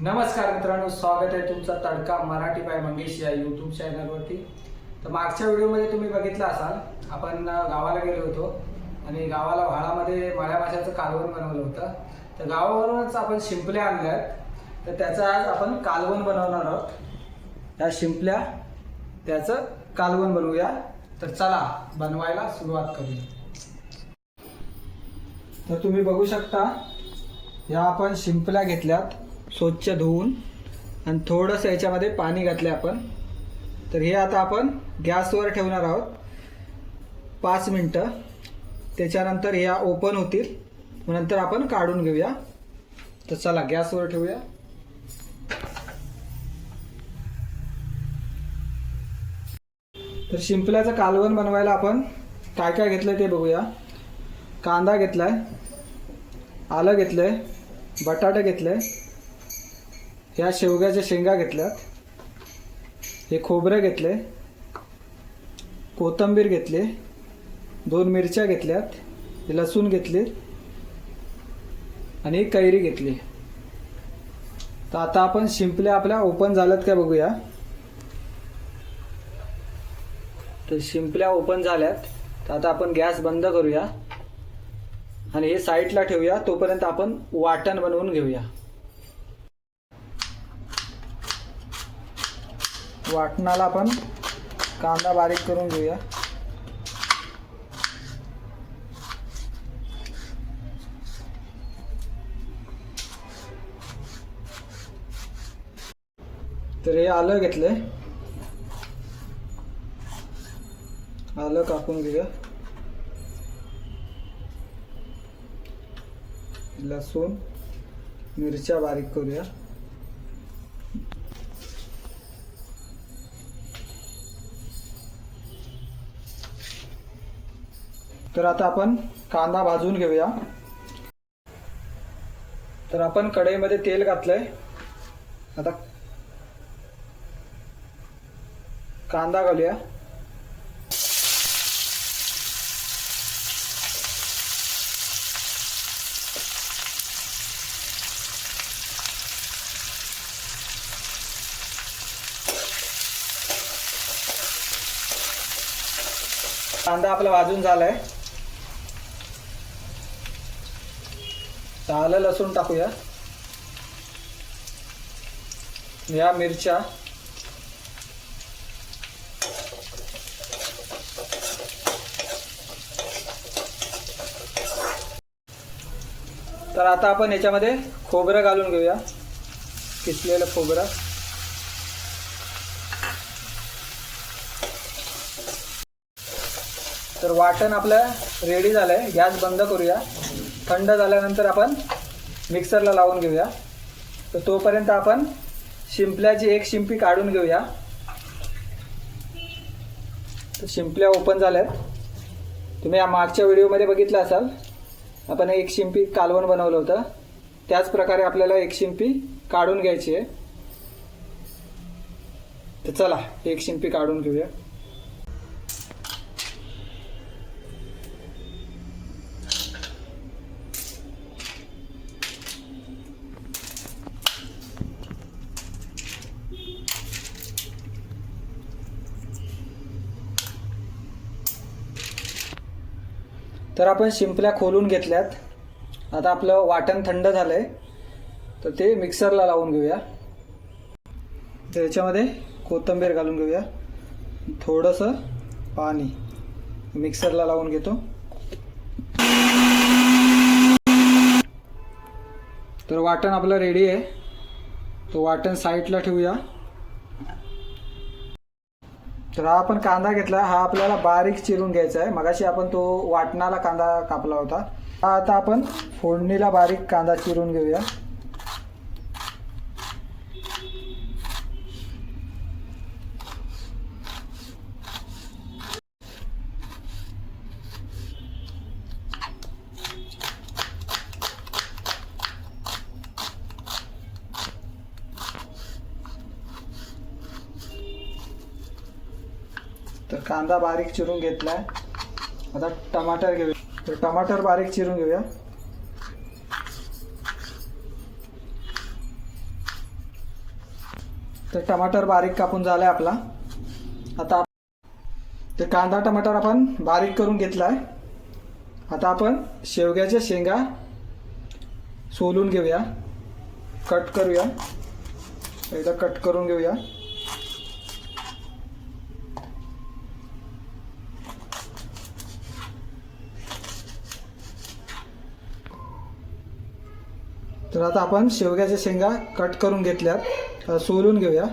नमस्कार मित्रांनो, स्वागत आहे तुमचं तडका मराठी बाय मंगेश या यूट्यूब चॅनलवरती। तर मागच्या व्हिडिओमध्ये तुम्ही बघितलं असाल, आपण गावाला गेलो होतो आणि गावाला व्हाळामध्ये मळ्या माशाचं कालवण बनवलं होतं। तर गावावरूनच आपण शिंपल्या आणल्यात, तर त्याचं आज आपण कालवण बनवणार आहोत। या शिंपल्या त्याचं कालवण बनवूया। तर चला बनवायला सुरुवात करूया। तर तुम्ही बघू शकता, या आपण शिंपल्या घेतल्यात स्वच्छ धुवून आणि थोडंसं याच्यामध्ये पाणी घातले आपण। तर हे आता आपण गॅसवर ठेवणार आहोत 5 मिनटं। त्याच्यानंतर ह्या ओपन होतील, नंतर आपण काढून घेऊया। तर चला गॅसवर ठेवूया। तर शिंपल्याचं कालवण बनवायला आपण काय काय घेतलंय ते बघूया। कांदा घेतलाय, आलं घेतलंय, बटाटे घेतले, ह्या शेवग्याच्या शेंगा घेतल्यात, हे खोबरं घेतले, कोथिंबीर घेतली, 2 मिरच्या घेतल्यात, हे लसूण घेतले आणि कैरी घेतली। तर आता आपण शिंपल्या आपल्या ओपन झाल्यात का बघूया। तर शिंपल्या ओपन झाल्यात, तर आता आपण गॅस बंद करूया आणि हे साईडला ठेवूया। तोपर्यंत आपण वाटण बनवून घेऊया। वाटणाला आपण कांदा बारीक करून घेऊया। तर हे आलं घेतलंय, आलं कापून घेऊया। लसूण, मिरच्या बारीक करूया। तर आता आपण कांदा भाजून घेऊया। तर आपण कढईमध्ये तेल घातलंय, आता कांदा घालूया। कांदा आपला भाजून झालाय, आलं लसूण टाकूया। या मिरच्या, तर आता आपण याच्यामध्ये खोबरं घालून घेऊया, किसलेलं खोबरं। तर वाटण आपलं रेडी झालंय, गॅस बंद करूया। थंड झाल्यानंतर आपण मिक्सरला लावून घेऊया। तर तोपर्यंत आपण शिंपल्याची एक शिंपी काढून घेऊया। तर शिंपल्या ओपन झाल्यात, तुम्ही या मागच्या व्हिडिओमध्ये बघितलं असाल, आपण एक शिंपी कालवण बनवलं होतं। त्याच प्रकारे आपल्याला एक शिंपी काढून घ्यायची आहे। तर चला एक शिंपी काढून घेऊया। तर आपण शिंपल्या खोलून घेतल्यात। आता आपलं वाटण थंड झालंय, तर ते मिक्सरला लावून घेऊया। तर याच्यामध्ये कोथिंबीर घालून घेऊया, थोडंसं पाणी, मिक्सरला लावून घेतो। तर वाटण आपलं रेडी आहे, तो वाटण साईडला ठेवूया। तर हा आपण कांदा घेतला, हा आपल्याला बारीक चिरून घ्यायचा आहे। मगाशी आपण तो वाटणाला कांदा कापला होता, हा आता आपण फोडणीला बारीक कांदा चिरून घेऊया। तर कांदा बारीक चिरून घेतलाय, आता टमाटर घेऊया। तर टमाटर बारीक चिरून घेऊया। तर टमाटर बारीक कापून झालाय आपला। आता ते कांदा टमाटर आपण बारीक करून घेतलाय। आता आपण शेवग्याच्या शेंगा सोलून घेऊया, कट करूया। एकदा कट करून घेऊया। तर आता आपण शेवग्याच्या शेंगा कट करून घेतल्यात, सोलून घेऊया।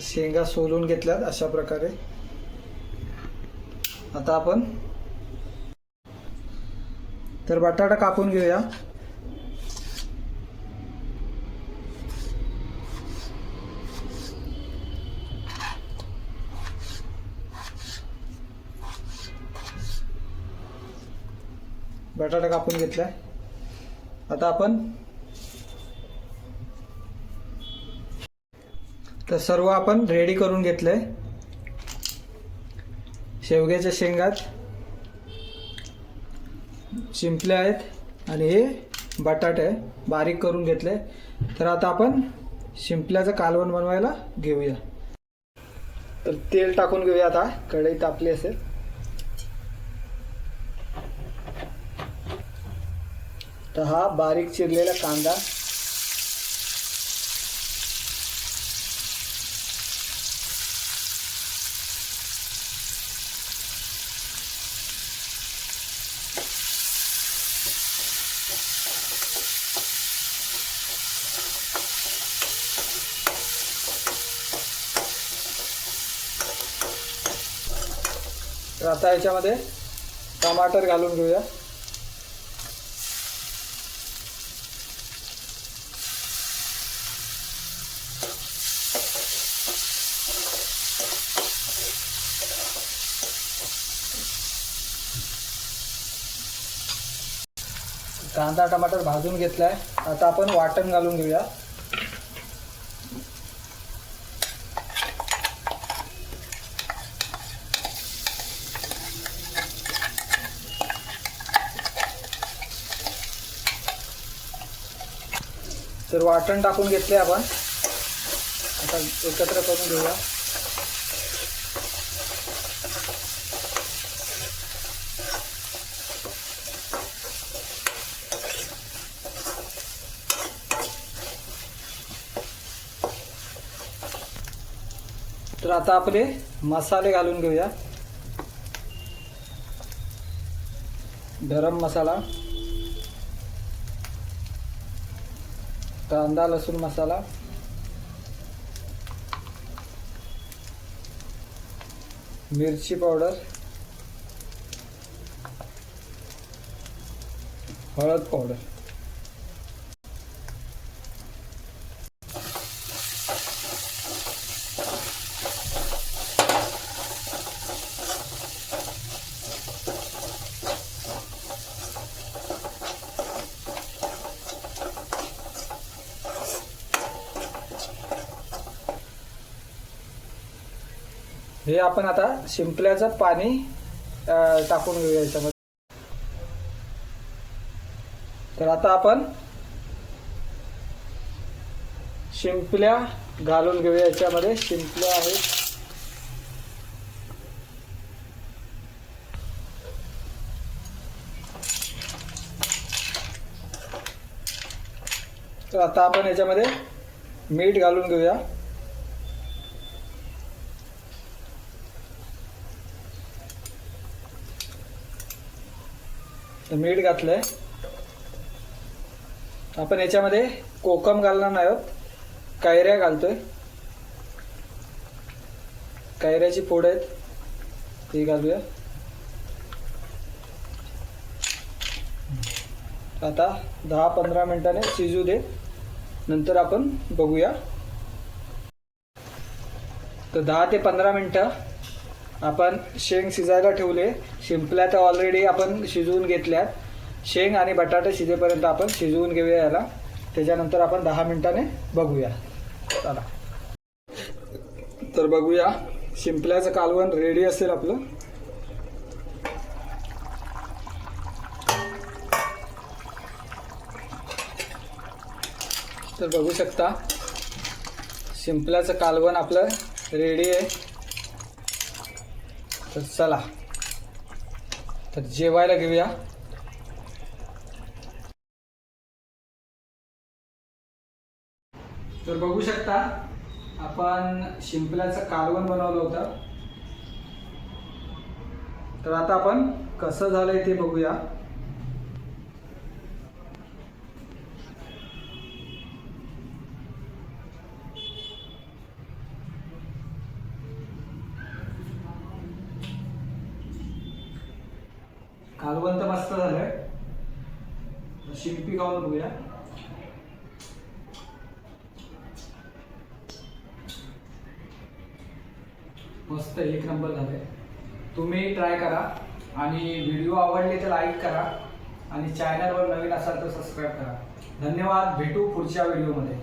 शेंगा सोलून घेतल्यात अशा प्रकारे। आता आपण तर बटाटा कापून घेऊया। बटाटा कापून घेतलाय। आता आपण तर सर्व आपण रेडी करून घेतलंय। शेवग्याच्या शेंगात शिंपले आहेत आणि हे बटाटे बारीक करून घेतले। तर आता आपण शिंपल्याचं कालवण बनवायला घेऊया। तर तेल टाकून घेऊया। आता कढई तापली असेल। तर हा बारीक चिरलेला कांदा, तर आता याच्यामध्ये टमाटर घालून घेऊया। कांदा टमाटर भाजून घेतलाय। आता आपण वाटण घालून घेऊया। तर वाटण टाकून घेतले आपण, आता एकत्र करून घेऊया। तर आता आपले मसाले घालून घेऊया। गरम मसाला, कांदा लसूण मसाला, मिरची पावडर, हळद पावडर। हे आपण आता शिंपल्याचं पाणी टाकून घेऊया याच्यामध्ये। तर आता आपण शिंपल्या घालून घेऊया याच्यामध्ये। शिंपल्या आहेत, तर आता आपण याच्यामध्ये मीठ घालून घेऊया। मीठ घातलंय। आपण याच्यामध्ये कोकम घालणार नाही आहोत, कैऱ्या घालतोय। कैऱ्याची फोड आहेत ती घालूया। आता 10-15 मिनिटांनी शिजू दे, नंतर आपण बघूया। तर 10 ते 15 मिनिटं आपण शेंग शिजायला ठेवले। शिंपल्या तर ऑलरेडी आपण शिजवून घेतल्यात। शेंग आणि बटाटे शिजेपर्यंत आपण शिजवून घेऊया याला, त्याच्यानंतर आपण 10 मिनिटांनी बघूया। चला तर बघूया, शिंपल्याचं कालवण रेडी असेल आपलं। तर बघू शकता शिंपल्याचं कालवण आपलं रेडी आहे. तर चला तर जेवायला घेऊया. तर बघू शकता आपण शिंपल्याचं कालवण बनवलं होतं. तर आता आपण कसं झालंय ते बघूया. कालवण तर मस्त झालंय. शिंपी खाऊन बघूया. मस्त एक नंबर झाले. तुम्ही ट्राय करा आणि व्हिडिओ आवडले तर लाईक करा आणि चॅनलवर नवीन असाल तर सबस्क्राईब करा. धन्यवाद. भेटू पुढच्या व्हिडिओमध्ये.